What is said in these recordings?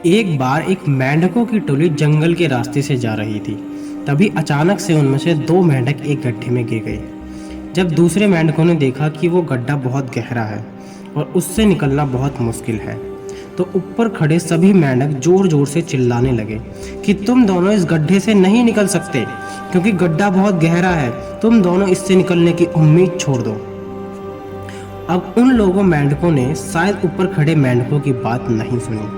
एक बार एक मेंढकों की टोली जंगल के रास्ते से जा रही थी। तभी अचानक से उनमें से दो मेंढक एक गड्ढे में गिर गए। जब दूसरे मेंढकों ने देखा कि वो गड्ढा बहुत गहरा है और उससे निकलना बहुत मुश्किल है, तो ऊपर खड़े सभी मेंढक जोर जोर से चिल्लाने लगे कि तुम दोनों इस गड्ढे से नहीं निकल सकते, क्योंकि गड्ढा बहुत गहरा है। तुम दोनों इससे निकलने की उम्मीद छोड़ दो। अब उन लोगों मेंढकों ने शायद ऊपर खड़े मेंढकों की बात नहीं सुनी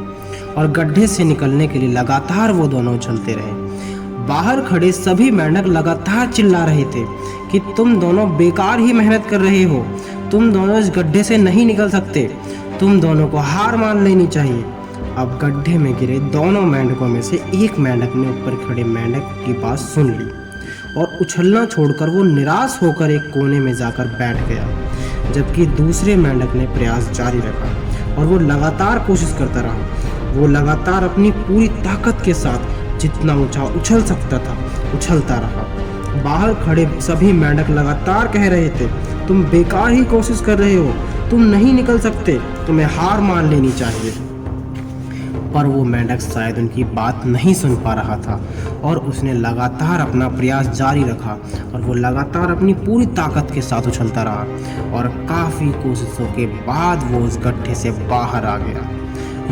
और गड्ढे से निकलने के लिए लगातार वो दोनों उछलते रहे। बाहर खड़े सभी मेंढक लगातार चिल्ला रहे थे कि तुम दोनों बेकार ही मेहनत कर रहे हो, तुम दोनों इस गड्ढे से नहीं निकल सकते, तुम दोनों को हार मान लेनी चाहिए। अब गड्ढे में गिरे दोनों मेंढकों में से एक मेंढक ने ऊपर खड़े मेंढक की बात सुन ली और उछलना छोड़कर वो निराश होकर एक कोने में जाकर बैठ गया, जबकि दूसरे मेंढक ने प्रयास जारी रखा और वो लगातार कोशिश करता रहा। वो लगातार अपनी पूरी ताकत के साथ जितना ऊंचा उछल सकता था उछलता रहा। बाहर खड़े सभी मेंढक लगातार कह रहे थे, तुम बेकार ही कोशिश कर रहे हो, तुम नहीं निकल सकते, तुम्हें हार मान लेनी चाहिए। पर वो मेंढक शायद उनकी बात नहीं सुन पा रहा था और उसने लगातार अपना प्रयास जारी रखा और वो लगातार अपनी पूरी ताकत के साथ उछलता रहा और काफ़ी कोशिशों के बाद वो उस गड्ढे से बाहर आ गया।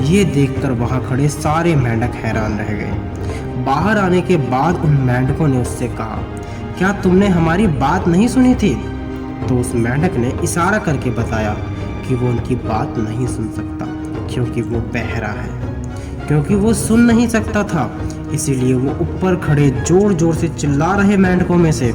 ये देखकर वहाँ खड़े सारे मेंढक हैरान रह गए। बाहर आने के बाद उन मेंढकों ने उससे कहा, क्या तुमने हमारी बात नहीं सुनी थी? तो उस मेंढक ने इशारा करके बताया कि वो उनकी बात नहीं सुन सकता, क्योंकि वो बहरा है, क्योंकि वो सुन नहीं सकता था। इसीलिए वो ऊपर खड़े जोर जोर से चिल्ला रहे मेंढकों में से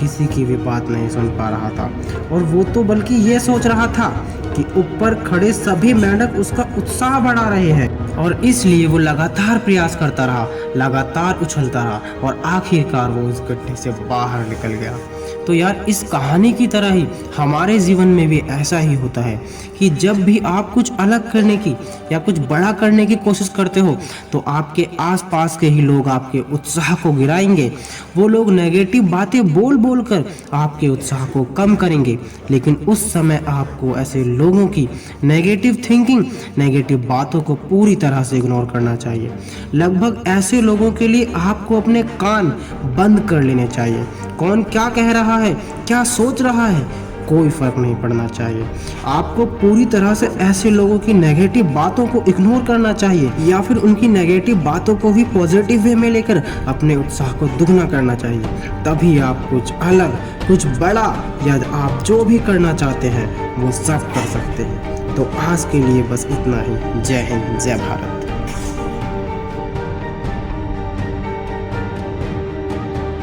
किसी की भी बात नहीं सुन पा रहा था। और वो तो बल्कि ये सोच रहा था कि ऊपर खड़े सभी मेंढक उसका उत्साह बढ़ा रहे हैं, और इसलिए वो लगातार प्रयास करता रहा, लगातार उछलता रहा और आखिरकार वो उस गड्ढे से बाहर निकल गया। तो यार, इस कहानी की तरह ही हमारे जीवन में भी ऐसा ही होता है कि जब भी आप कुछ अलग करने की या कुछ बड़ा करने की कोशिश करते हो, तो आपके आसपास के ही लोग आपके उत्साह को गिराएंगे। वो लोग नेगेटिव बातें बोल बोल कर आपके उत्साह को कम करेंगे। लेकिन उस समय आपको ऐसे लोगों की नेगेटिव थिंकिंग, नेगेटिव बातों को पूरी तरह से इग्नोर करना चाहिए। लगभग ऐसे लोगों के लिए आपको अपने कान बंद कर लेने चाहिए। कौन क्या कह रहा है, क्या सोच रहा है, कोई फर्क नहीं पड़ना चाहिए। आपको पूरी तरह से ऐसे लोगों की नेगेटिव बातों को इग्नोर करना चाहिए, या फिर उनकी नेगेटिव बातों को भी पॉजिटिव वे में लेकर अपने उत्साह को दुगना करना चाहिए। तभी आप कुछ अलग, कुछ बड़ा या आप जो भी करना चाहते हैं वो सब कर सकते हैं। तो आज के लिए बस इतना ही। जय हिंद, जय भारत।